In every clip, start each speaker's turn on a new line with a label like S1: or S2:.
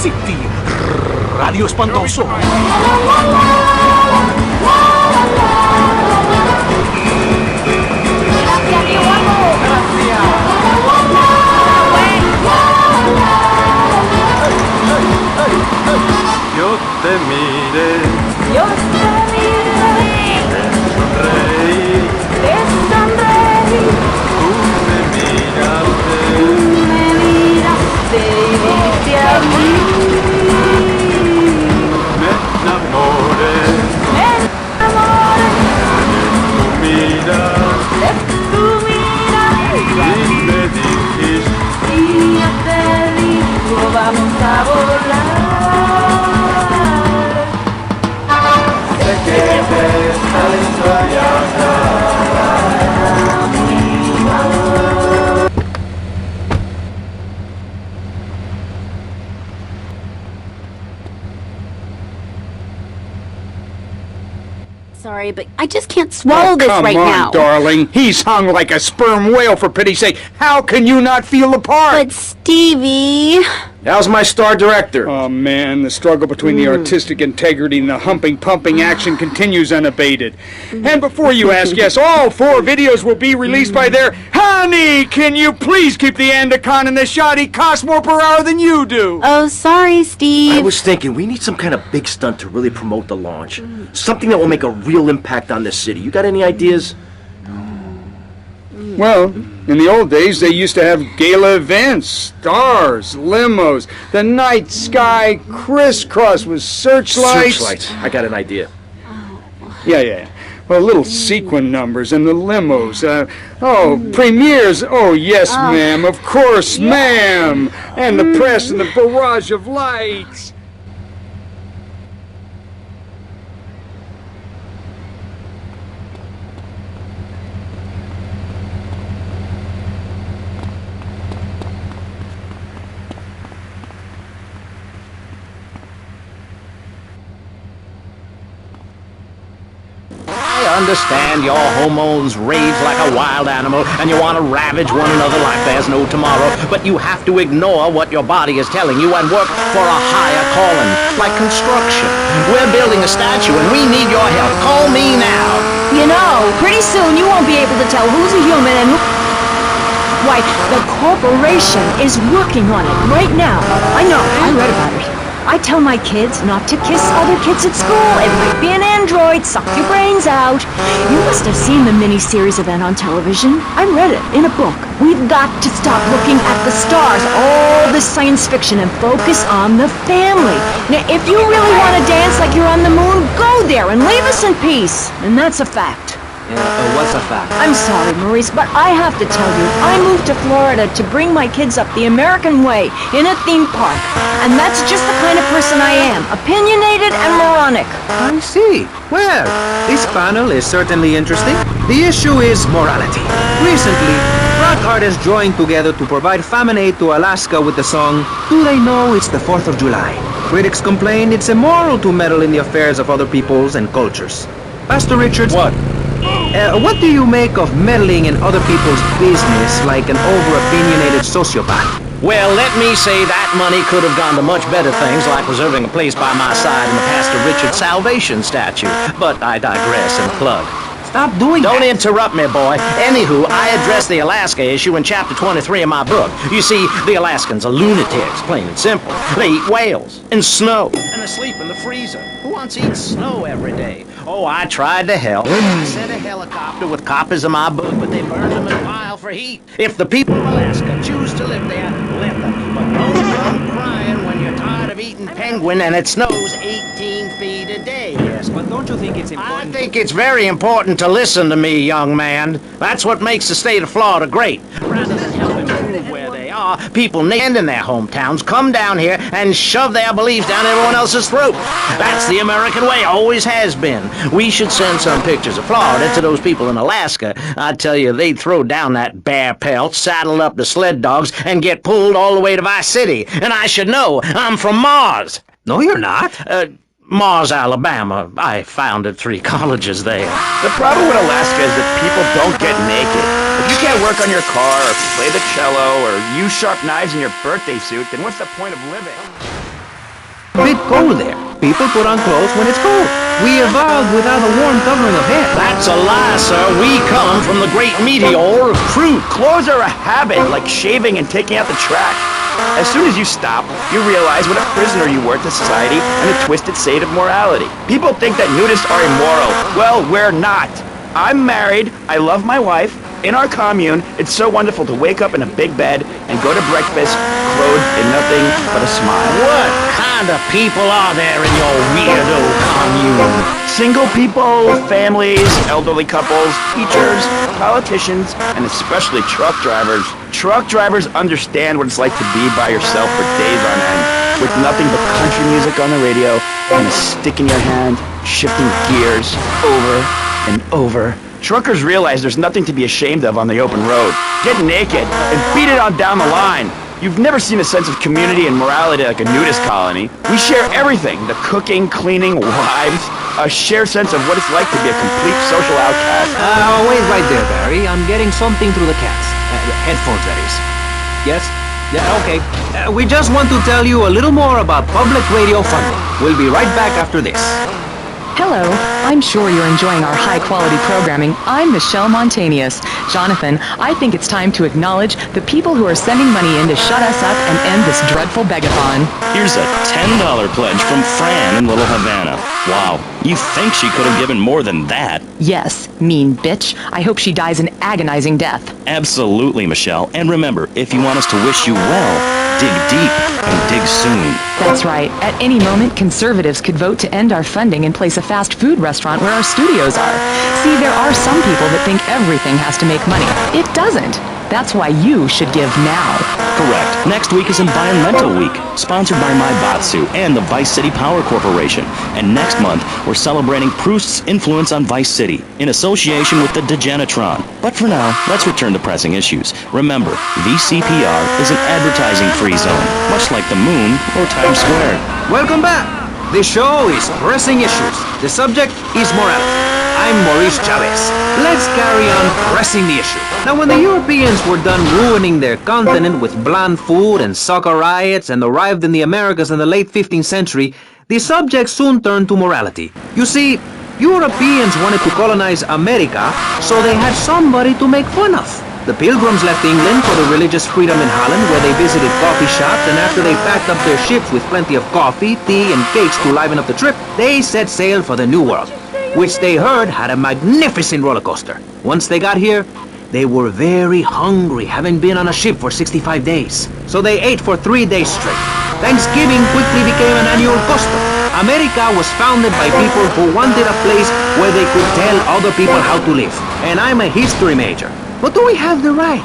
S1: City, Radio Espantoso.
S2: Yo te miré,
S3: Yo te miré,
S2: sonreí,
S3: te sonreí,
S2: tú
S3: me miraste y dijiste a mí.
S2: me enamoré
S3: Me enamoré
S2: de tu mirada
S3: de tu mirada
S2: y me dijiste
S3: y yo te digo vamos a volar.
S2: sé que te estás extrañando.
S4: Sorry, but I just can't swallow this
S5: come
S4: right
S5: on,
S4: now.
S5: darling. He's hung like a sperm whale, for pity's sake. How can you not feel the part?
S4: But Stevie...
S6: How's my star director?
S5: Oh, man, the struggle between the artistic integrity and the humping, pumping action continues unabated. And before you ask, yes, all 4 videos will be released by their... Honey, can you please keep the Andacon in the shot? He costs more per hour than you do.
S4: Oh, sorry, Steve.
S6: I was thinking we need some kind of big stunt to really promote the launch. Something that will make a real impact on this city. You got any ideas?
S5: Well, in the old days, they used to have gala events, stars, limos, the night sky crisscross with searchlights.
S6: Searchlights. I got an idea.
S5: Yeah. Well, little sequin numbers and the limos. Premieres. Oh, yes, ma'am. Of course, ma'am. And the press and the barrage of lights.
S7: I understand your hormones rage like a wild animal and you want to ravage one another like there's no tomorrow, but you have to ignore what your body is telling you and work for a higher calling, like construction. We're building a statue and we need your help. Call me now.
S3: You know, pretty soon you won't be able to tell who's a human and who... Why, the corporation is working on it right now. I know, I read about it. I tell my kids not to kiss other kids at school. It might be an android, suck your brains out. You must have seen the mini-series event on television. I read it in a book. We've got to stop looking at the stars, all this science fiction, and focus on the family. Now, if you really want to dance like you're on the moon, go there and leave us in peace. And that's a fact.
S6: What's a fact?
S3: I'm sorry, Maurice, but I have to tell you, I moved to Florida to bring my kids up the American way in a theme park. And that's just the kind of person I am, opinionated and moronic.
S8: I see. Well, this panel is certainly interesting. The issue is morality. Recently, rock artists joined together to provide famine aid to Alaska with the song, Do They Know It's the 4th of July? Critics complain it's immoral to meddle in the affairs of other peoples and cultures. Pastor Richards...
S6: What?
S8: What do you make of meddling in other people's business like an over-opinionated sociopath?
S7: Well, let me say that money could have gone to much better things, like reserving a place by my side in the Pastor Richard Salvation statue. But I digress and plug.
S8: Stop doing
S7: Don't
S8: that.
S7: interrupt me, boy. Anywho, I address the Alaska issue in chapter 23 of my book. You see, the Alaskans are lunatics, plain and simple. They eat whales and snow and they sleep in the freezer. Who wants to eat snow every day? Oh, I tried to help. I sent a helicopter with copies of my book, but they burned them in a pile for heat. If the people of Alaska choose to live there, let them. But don't come crying when you're tired of eating penguin and it snows 18 feet a day.
S8: Yes, but don't you think it's
S7: I
S8: important?
S7: think it's very important to listen to me, young man. That's what makes the state of Florida great. Rather than help improve where they are, people in their hometowns come down here and shove their beliefs down everyone else's throat. That's the American way, always has been. We should send some pictures of Florida to those people in Alaska. I tell you, they'd throw down that bear pelt, saddle up the sled dogs, and get pulled all the way to Vice City. And I should know, I'm from Mars.
S8: No, you're not.
S7: Mars, Alabama. I founded 3 colleges there.
S6: The problem with Alaska is that people don't get naked. If you can't work on your car, or play the cello, or use sharp knives in your birthday suit, then what's the point of living?
S8: A bit cold there. People put on clothes when it's cold. We evolved without a warm covering of hair.
S7: That's a lie, sir. We come from the great meteor of truth.
S9: Clothes are a habit, like shaving and taking out the trash. As soon as you stop, you realize what a prisoner you were to society and a twisted state of morality. People think that nudists are immoral. Well, we're not. I'm married, I love my wife. In our commune, it's so wonderful to wake up in a big bed and go to breakfast clothed in nothing but a smile.
S7: What kind of people are there in your weirdo commune?
S9: Single people, families, elderly couples, teachers, politicians, and especially truck drivers. Truck drivers understand what it's like to be by yourself for days on end, with nothing but country music on the radio and a stick in your hand, shifting gears over and over. Truckers realize there's nothing to be ashamed of on the open road. Get naked and beat it on down the line. You've never seen a sense of community and morality like a nudist colony. We share everything, the cooking, cleaning, wives, a shared sense of what it's like to be a complete social outcast.
S8: Wait right there, Barry. I'm getting something through the cats. Headphones, that is. Yes? Yeah, okay. We just want to tell you a little more about public radio funding. We'll be right back after this.
S10: Hello, I'm sure you're enjoying our high-quality programming. I'm Michelle Montanius. Jonathan, I think it's time to acknowledge the people who are sending money in to shut us up and end this dreadful begathon.
S11: Here's a $10 pledge from Fran in Little Havana. Wow, you think she could have given more than that?
S10: Yes, mean bitch. I hope she dies an agonizing death.
S11: Absolutely, Michelle. And remember, if you want us to wish you well, dig deep and dig soon.
S10: That's right. At any moment, conservatives could vote to end our funding and place a fast food restaurant where our studios are. See, there are some people that think everything has to make money. It doesn't. That's why you should give now.
S11: Correct. Next week is Environmental Week, sponsored by Maibatsu and the Vice City Power Corporation. And next month, we're celebrating Proust's influence on Vice City, in association with the Degenitron. But for now, let's return to pressing issues. Remember, VCPR is an advertising-free zone, much like the moon or Times Square.
S8: Welcome back. The show is Pressing Issues. The subject is morality. I'm Maurice Chavez. Let's carry on pressing the issue. Now, when the Europeans were done ruining their continent with bland food and soccer riots and arrived in the Americas in the late 15th century, the subject soon turned to morality. You see, Europeans wanted to colonize America, so they had somebody to make fun of. The Pilgrims left England for the religious freedom in Holland, where they visited coffee shops, and after they packed up their ships with plenty of coffee, tea, and cakes to liven up the trip, they set sail for the New World, which they heard had a magnificent roller coaster. Once they got here, they were very hungry, having been on a ship for 65 days. So they ate for 3 days straight. Thanksgiving quickly became an annual custom. America was founded by people who wanted a place where they could tell other people how to live. And I'm a history major. But do we have the right?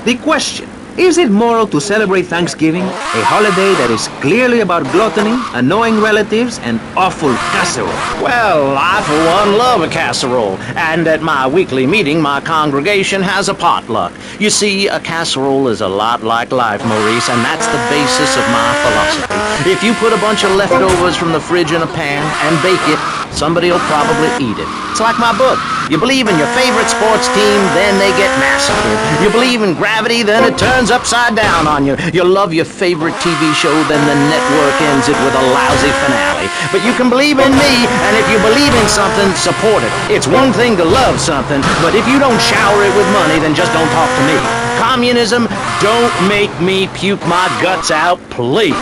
S8: The question, is it moral to celebrate Thanksgiving, a holiday that is clearly about gluttony, annoying relatives, and awful casserole?
S7: Well, I for one love a casserole, and at my weekly meeting my congregation has a potluck. You see, a casserole is a lot like life, Maurice, and that's the basis of my philosophy. If you put a bunch of leftovers from the fridge in a pan and bake it, somebody will probably eat it. It's like my book. You believe in your favorite sports team, then they get massacred. You believe in gravity, then it turns upside down on you. You love your favorite TV show, then the network ends it with a lousy finale. But you can believe in me, and if you believe in something, support it. It's one thing to love something, but if you don't shower it with money, then just don't talk to me. Communism, don't make me puke my guts out, please.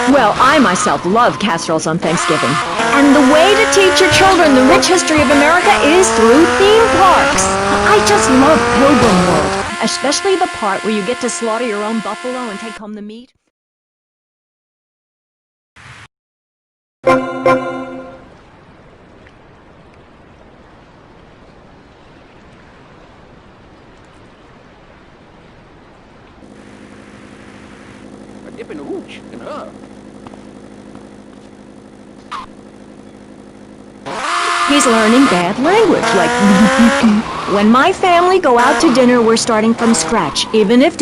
S3: Well, I myself love casseroles on Thanksgiving. And the way to teach your children the rich history of America is through theme parks. I just love Pilgrim World, especially the part where you get to slaughter your own buffalo and take home the meat.
S1: A dip in the hooch and her.
S3: He's learning bad language, like when my family go out to dinner, we're starting from scratch, even if...